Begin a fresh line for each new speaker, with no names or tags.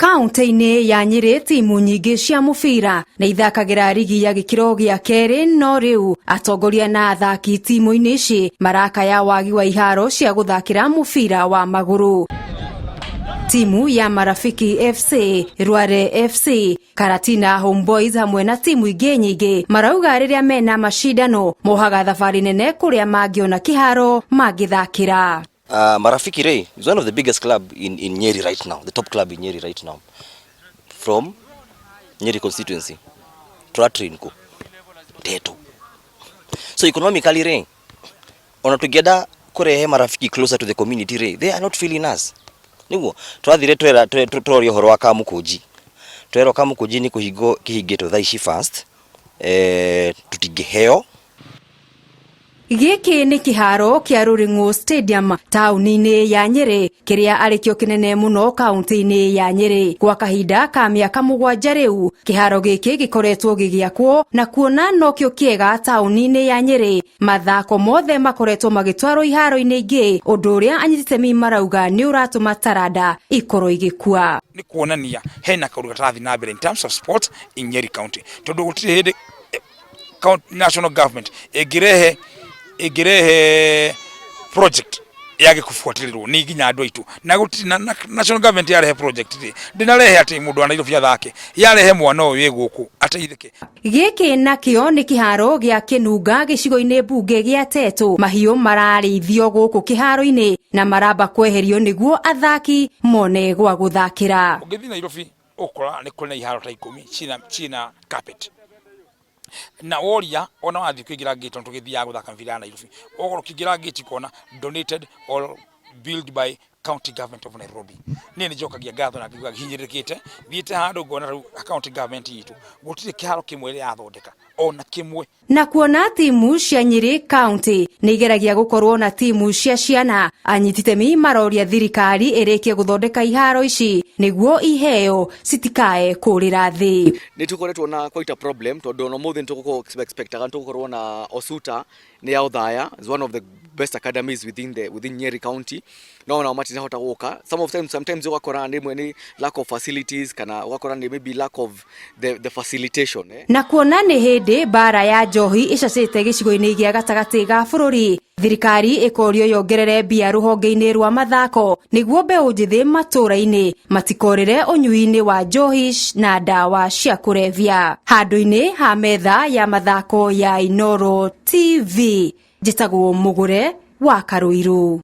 Kaunti-inĩ ya Nyeri timu nyingĩ cia mũbira na ithakagĩra rigi ya gĩkĩro gĩa kerĩ, no rĩu atongoria na athaki timu-inĩ ici marakaya wagi wa ihaaro cia gũthakĩra mũbira wa magũrũ. Timu ya Marafiki FC, Rware FC, Karatina Homeboys hamwe na timu ingĩ nyingĩ marauga rĩrĩa mena macindano mohaga thabarĩ nene kũrĩa mangĩona kĩharo mangĩthakĩra.
Marafiki Ray is one of the biggest club in Nyeri right now, the top club in Nyeri right now. From Nyeri constituency, Tuatrinko, Teto. So economically Ray, on together kurehe Marafiki closer to the community Ray, they are not feeling us. Niguo, twathire tũrorio horo wa kamukuji. Twero kamukuji ni kuhigo kihigeto thaici first. Tutigiheo.
Gĩkĩ nĩ kĩharo kĩa Rũring'ũ Stadium taũni-inĩ ya Nyeri kĩrĩa arĩkĩo kĩnene mũno kaunti-inĩ ya Nyeri. Kwa kahinda ka mĩaka 7 rĩu kĩharo gĩkĩ gĩkoretwo gĩgĩakwo na kuona nokĩo kĩega taũni-inĩ ya Nyeri. Mathako mothe makoretwo magĩtwarwo iharo-inĩ ingĩ, ũndũ ũrĩa anyitĩtemi marauga nĩ ũratũma taranda ikorwo igĩkua.
Nĩ kuonania hena kaũndũ gatarathi na mbere in terms of sport in Nyeri County. Tondũ gũtirĩ hĩndĩ national government igirehe project yage kufuatilirwo ni nginya andu aitu na national government yarehe project ndinarehe ati mundu anairobia thake yarehe mwana uyu guku ateithike. Gĩkĩ
nakĩo nĩ kĩharo gĩa Kĩnunga gĩcigo-inĩ mbunge gĩa Teto. Mahiũ mararĩithio gũkũ kĩharo-inĩ na maramba kweherio nĩguo athaki mone gwa gũthakĩra.
Ũngĩthiĩ Nairobi ũkora nĩ kũrĩ na iharo ta 10 china carpet. Na woria ona wathi kuingira gate tugithia guthaka mpira na Nairobi ogoro kigira gate kona donated or built by county government of Nairobi. Ni njokagia ngatho na ngiuga hinyirikite thiite handu ngona county government yitu gutire kiharo kimwe ria athondeka ona kimwe.
Na kuona timu cia Nyeri County nĩ igeragia gũkorwo na timu cia ciana, anyititemi maroria thirikari ĩrĩkie gũthondeka iharo ici nĩguo iheo citikae kũrĩra thĩ.
Nĩ tũkoretwo na quite a problem tondũ no mũthĩ nĩtũgũkorwo expectaga tũgũkorwo na Osuta nĩ ya Uthaya is one of the best academies within Nyeri County. No na matinahota gũka sometimes ũgakora nĩ lack of facilities kana ũgakora nĩ maybe lack of the facilitation.
Na kuona nĩ hĩndĩ bara ya njohi icacĩte gĩcigo-inĩ gĩa gatagatĩ ga bũrũri, thirikari ĩkorio yongerere mbia rũhonge-inĩ rwa mathako nĩguo mbeũ njĩthĩ matũũra-inĩ matikorĩre ũnyui-inĩ wa njohi na ndawa cia kũrebia. Handũ-inĩ ha metha ya mathako ya Inooro TV, njĩtagwo Mũgũre wa Karũirũ.